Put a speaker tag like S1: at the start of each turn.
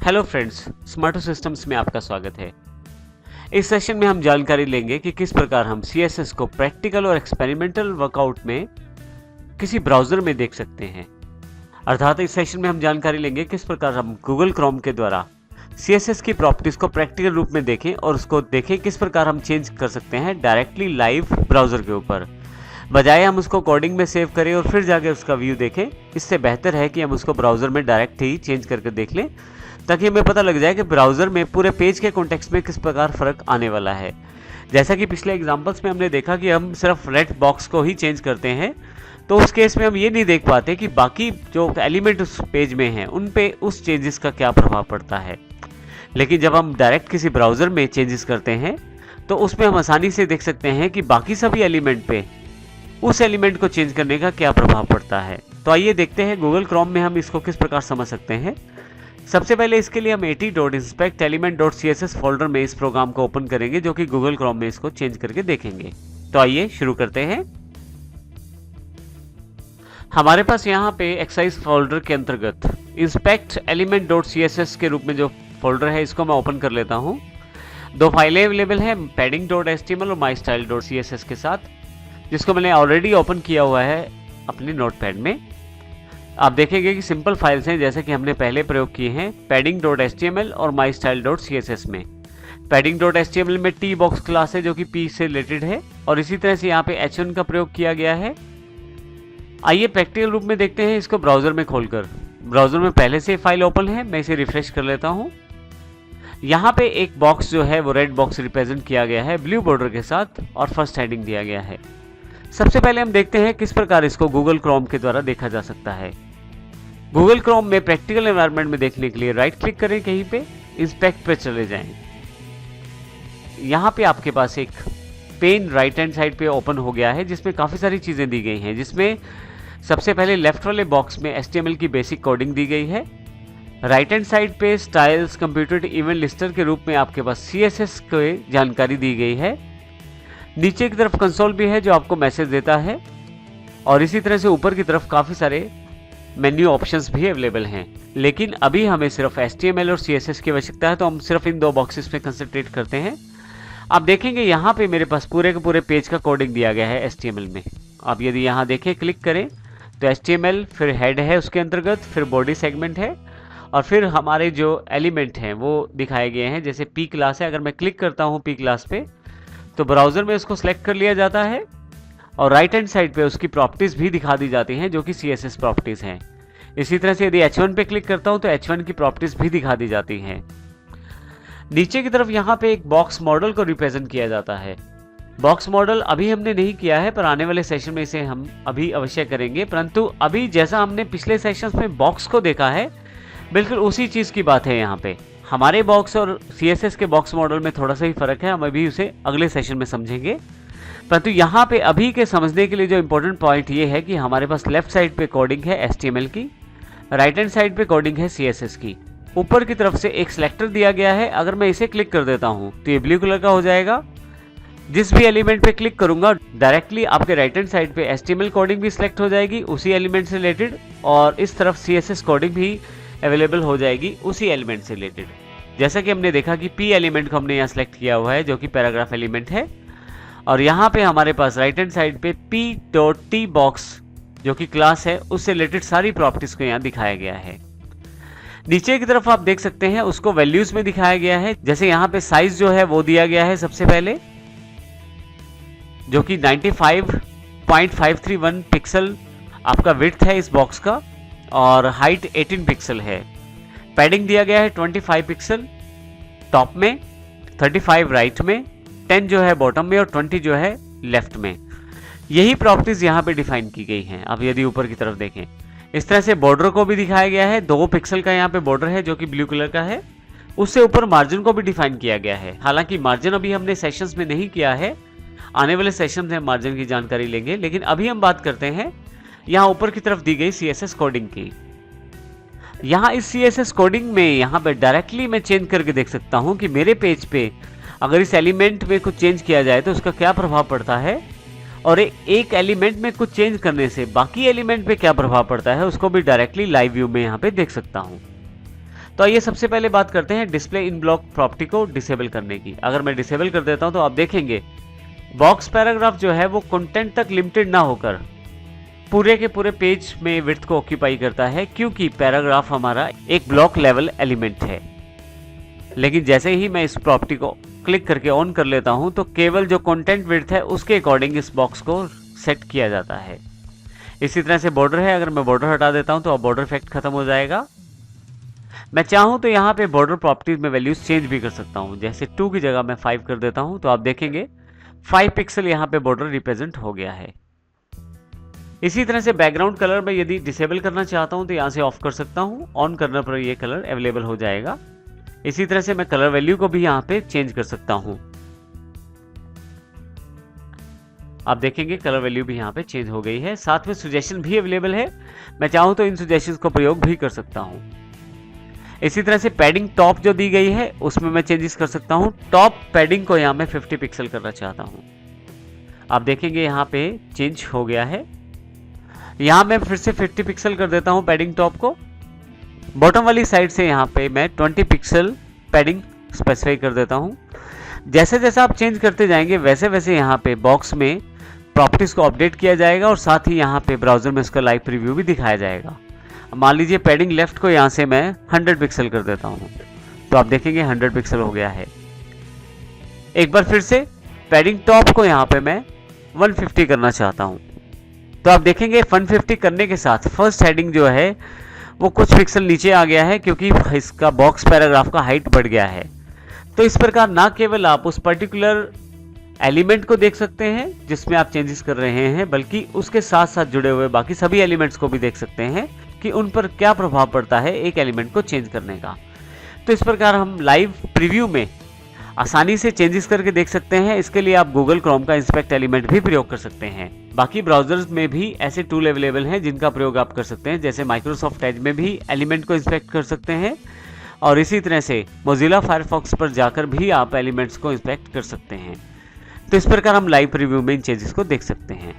S1: Hello friends, स्मार्टो systems में आपका स्वागत है। इस सेशन में हम जानकारी लेंगे कि किस प्रकार हम CSS को प्रैक्टिकल और एक्सपेरिमेंटल वर्कआउट में किसी ब्राउज़र में देख सकते हैं। अर्थात इस सेशन में हम जानकारी लेंगे किस प्रकार हम गूगल क्रोम के द्वारा CSS की प्रॉपर्टीज़ को प्रैक्टिकल रूप में देखें और उसको देखें किस प्रकार हम चेंज कर सकते हैं डायरेक्टली लाइव ब्राउज़र के ऊपर, बजाय हम उसको कोडिंग में सेव करें और फिर जाके उसका व्यू देखें। इससे बेहतर है कि हम उसको ब्राउज़र में डायरेक्ट ही चेंज करके देख लें, ताकि हमें पता लग जाए कि ब्राउज़र में पूरे पेज के कॉन्टेक्स्ट में किस प्रकार फ़र्क आने वाला है। जैसा कि पिछले एग्जांपल्स में हमने देखा कि हम सिर्फ रेड बॉक्स को ही चेंज करते हैं, तो उस केस में हम ये नहीं देख पाते कि बाकी जो एलिमेंट उस पेज में हैं उन पे उस चेंजेस का क्या प्रभाव पड़ता है। लेकिन जब हम डायरेक्ट किसी ब्राउज़र में चेंजेस करते हैं तो उसमें हम आसानी से देख सकते हैं कि बाकी सभी एलिमेंट पे उस एलिमेंट को चेंज करने का क्या प्रभाव पड़ता है। तो आइए देखते हैं गूगल क्रोम में हम इसको किस प्रकार समझ सकते हैं। सबसे पहले इसके लिए हम at.inspect-element.css फोल्डर में इस प्रोग्राम को ओपन करेंगे, जो कि गूगल क्रोम में इसको चेंज करके देखेंगे। तो आइए शुरू करते हैं। हमारे पास यहाँ पे एक्सरसाइज फोल्डर के अंतर्गत inspect-element.css के रूप में जो फोल्डर है इसको मैं ओपन कर लेता हूँ। दो फाइलें अवेलेबल है padding.html और mystyle.css के साथ, जिसको मैंने ऑलरेडी ओपन किया हुआ है अपने नोटपैड में। आप देखेंगे कि सिंपल फाइल्स हैं जैसे कि हमने पहले प्रयोग किए हैं padding.html और mystyle.css में। padding.html में t बॉक्स क्लास है जो कि p से रिलेटेड है, और इसी तरह से यहाँ पे h1 का प्रयोग किया गया है। आइए प्रैक्टिकल रूप में देखते हैं इसको ब्राउज़र में खोलकर। ब्राउज़र में पहले से फाइल ओपन है, मैं इसे रिफ्रेश कर लेता हूँ। यहाँ पे एक बॉक्स जो है वो रेड बॉक्स रिप्रेजेंट किया गया है ब्लू बॉर्डर के साथ, और फर्स्ट हेडिंग दिया गया है। सबसे पहले हम देखते हैं किस प्रकार इसको गूगल क्रोम के द्वारा देखा जा सकता है। गूगल क्रोम में प्रैक्टिकल एनवायरनमेंट में देखने के लिए राइट क्लिक करें, कहीं पे इंस्पेक्ट पे चले जाएं। यहाँ पे आपके पास एक पेन राइट हैंड साइड पे ओपन हो गया है जिसमें काफ़ी सारी चीज़ें दी गई हैं, जिसमें सबसे पहले लेफ्ट वाले बॉक्स में HTML की बेसिक कोडिंग दी गई है। राइट हैंड साइड पे स्टाइल्स कंप्यूटेड इवेंट लिस्टर के रूप में आपके पास CSS की जानकारी दी गई है। नीचे की तरफ कंसोल भी है जो आपको मैसेज देता है, और इसी तरह से ऊपर की तरफ काफ़ी सारे मेन्यू ऑप्शंस भी अवेलेबल हैं। लेकिन अभी हमें सिर्फ HTML और CSS की आवश्यकता है, तो हम सिर्फ इन दो बॉक्सेस पे कंसंट्रेट करते हैं। आप देखेंगे यहाँ पे मेरे पास पूरे के पूरे पेज का कोडिंग दिया गया है HTML में। आप यदि यहाँ देखें, क्लिक करें तो HTML, फिर हेड है उसके अंतर्गत, फिर बॉडी सेगमेंट है, और फिर हमारे जो एलिमेंट हैं वो दिखाए गए हैं। जैसे P क्लास है, अगर मैं क्लिक करता हूँ P क्लास पे तो ब्राउज़र में उसको सेलेक्ट कर लिया जाता है, और राइट हैंड साइड पे उसकी प्रॉपर्टीज़ भी दिखा दी जाती हैं जो कि CSS प्रॉपर्टीज़ हैं। इसी तरह से यदि H1 पे क्लिक करता हूं तो H1 की प्रॉपर्टीज़ भी दिखा दी जाती हैं। नीचे की तरफ यहाँ पे एक बॉक्स मॉडल को रिप्रेजेंट किया जाता है। बॉक्स मॉडल अभी हमने नहीं किया है, पर आने वाले सेशन में इसे हम अभी अवश्य करेंगे। परंतु अभी जैसा हमने पिछले सेशंस में बॉक्स को देखा है, बिल्कुल उसी चीज़ की बात है यहाँ पे। हमारे बॉक्स और CSS के बॉक्स मॉडल में थोड़ा सा ही फर्क है, हम अभी उसे अगले सेशन में समझेंगे। परंतु यहाँ पे अभी के समझने के लिए जो इम्पोर्टेंट पॉइंट ये है कि हमारे पास लेफ्ट साइड पे कोडिंग है HTML की, राइट हैंड साइड पे कोडिंग है CSS की। ऊपर की तरफ से एक सिलेक्टर दिया गया है, अगर मैं इसे क्लिक कर देता हूँ तो ये ब्लू कलर का हो जाएगा। जिस भी एलिमेंट पे क्लिक करूंगा डायरेक्टली आपके राइट हैंड साइड पे HTML कोडिंग भी सिलेक्ट हो जाएगी उसी एलिमेंट से रिलेटेड, और इस तरफ CSS कोडिंग भी अवेलेबल हो जाएगी उसी एलिमेंट से रिलेटेड। जैसा कि हमने देखा कि P एलिमेंट को हमने यहाँ सेलेक्ट किया हुआ है जो कि पैराग्राफ एलिमेंट है, और यहाँ पे हमारे पास राइट हैंड साइड पे P.T बॉक्स जो कि क्लास है उससे रिलेटेड सारी प्रॉपर्टीज को यहाँ दिखाया गया है। नीचे की तरफ आप देख सकते हैं उसको वैल्यूज में दिखाया गया है। जैसे यहाँ पे साइज जो है वो दिया गया है सबसे पहले, जो कि 95.531 पिक्सल आपका विड्थ है इस बॉक्स का, और हाइट 18 पिक्सल है। पैडिंग दिया गया है 25 पिक्सल टॉप में, 35 राइट में, 10 जो है बॉटम में, और 20 जो है लेफ्ट में। यही प्रॉपर्टीज यहाँ पे डिफाइन की गई हैं। अब यदि ऊपर की तरफ देखें, इस तरह से बॉर्डर को भी दिखाया गया है। 2 पिक्सल का यहाँ पे बॉर्डर है जो कि ब्लू कलर का है। उससे ऊपर मार्जिन को भी डिफाइन किया गया है। हालांकि मार्जिन अभी हमने सेशंस में नहीं किया है, आने वाले सेशन में हम मार्जिन की जानकारी लेंगे। लेकिन अभी हम बात करते हैं यहाँ ऊपर की तरफ दी गई CSS कोडिंग की। यहाँ इस CSS कोडिंग में यहाँ पे डायरेक्टली मैं चेंज करके देख सकता हूँ कि मेरे पेज पे अगर इस एलिमेंट में कुछ चेंज किया जाए तो उसका क्या प्रभाव पड़ता है, और एक एलिमेंट में कुछ चेंज करने से बाकी एलिमेंट पे क्या प्रभाव पड़ता है उसको भी डायरेक्टली लाइव व्यू में यहाँ पे देख सकता हूँ। तो आइए सबसे पहले बात करते हैं डिस्प्ले इन ब्लॉक प्रॉपर्टी को डिसेबल करने की। अगर मैं डिसेबल कर देता हूं तो आप देखेंगे बॉक्स पैराग्राफ जो है वो कंटेंट तक लिमिटेड ना होकर पूरे के पूरे पेज में विड्थ को ऑक्यूपाई करता है, क्योंकि पैराग्राफ हमारा एक ब्लॉक लेवल एलिमेंट है। लेकिन जैसे ही मैं इस प्रॉपर्टी को क्लिक करके ऑन कर लेता हूं तो केवल जो कंटेंट विड्थ है उसके अकॉर्डिंग इस बॉक्स को सेट किया जाता है। इसी तरह से बॉर्डर है, अगर मैं बॉर्डर हटा देता हूं तो अब बॉर्डर इफेक्ट खत्म हो जाएगा। मैं चाहूं तो यहाँ पे बॉर्डर प्रॉपर्टीज में वैल्यूज चेंज भी कर सकता हूं, जैसे 2 की जगह मैं 5 कर देता हूं तो आप देखेंगे 5 पिक्सल यहाँ पे बॉर्डर रिप्रेजेंट हो गया है। इसी तरह से बैकग्राउंड कलर में यदि डिसेबल करना चाहता हूं तो यहाँ से ऑफ कर सकता हूं, ऑन करने पर ये कलर अवेलेबल हो जाएगा। इसी तरह से मैं कलर वैल्यू को भी यहाँ पे चेंज कर सकता हूं। आप देखेंगे कलर वैल्यू भी यहाँ पे चेंज हो गई है। साथ में सजेशन भी अवेलेबल है, मैं चाहूँ तो इन सजेशंस को प्रयोग भी कर सकता हूँ। इसी तरह से पैडिंग टॉप जो दी गई है उसमें मैं चेंजेस कर सकता हूँ। टॉप पैडिंग को यहाँ मैं 50 पिक्सल करना चाहता हूँ। आप देखेंगे यहाँ पे चेंज हो गया है। यहाँ मैं फिर से 50 पिक्सल कर देता हूँ पैडिंग टॉप को। बॉटम वाली साइड से यहाँ पे मैं 20 पिक्सल पैडिंग स्पेसिफाई कर देता हूँ। जैसे जैसे आप चेंज करते जाएंगे वैसे वैसे यहाँ पे बॉक्स में प्रॉपर्टीज को अपडेट किया जाएगा और साथ ही यहाँ पे ब्राउजर में इसका लाइव प्रीव्यू भी दिखाया जाएगा। मान लीजिए पैडिंग लेफ्ट को यहाँ से मैं 100 पिक्सल कर देता हूँ तो आप देखेंगे 100 पिक्सल हो गया है। एक बार फिर से पैडिंग टॉप को यहाँ पे मैं 150 करना चाहता हूँ तो आप देखेंगे 150 करने के साथ फर्स्ट हेडिंग जो है वो कुछ पिक्सल नीचे आ गया है, क्योंकि इसका बॉक्स पैराग्राफ का हाइट बढ़ गया है। तो इस प्रकार ना केवल आप उस पर्टिकुलर एलिमेंट को देख सकते हैं जिसमें आप चेंजेस कर रहे हैं, बल्कि उसके साथ साथ जुड़े हुए बाकी सभी एलिमेंट्स को भी देख सकते हैं कि उन पर क्या प्रभाव पड़ता है एक एलिमेंट को चेंज करने का। तो इस प्रकार हम लाइव प्रीव्यू में आसानी से चेंजेस करके देख सकते हैं। इसके लिए आप गूगल क्रोम का इंस्पेक्ट एलिमेंट भी प्रयोग कर सकते हैं। बाकी ब्राउजर्स में भी ऐसे टूल अवेलेबल हैं जिनका प्रयोग आप कर सकते हैं, जैसे माइक्रोसॉफ्ट एज में भी एलिमेंट को इंस्पेक्ट कर सकते हैं और इसी तरह से मोजिला फायरफॉक्स पर जाकर भी आप एलिमेंट्स को इंस्पेक्ट कर सकते हैं। तो इस प्रकार हम लाइव प्रीव्यू में इन चेंजेस को देख सकते हैं।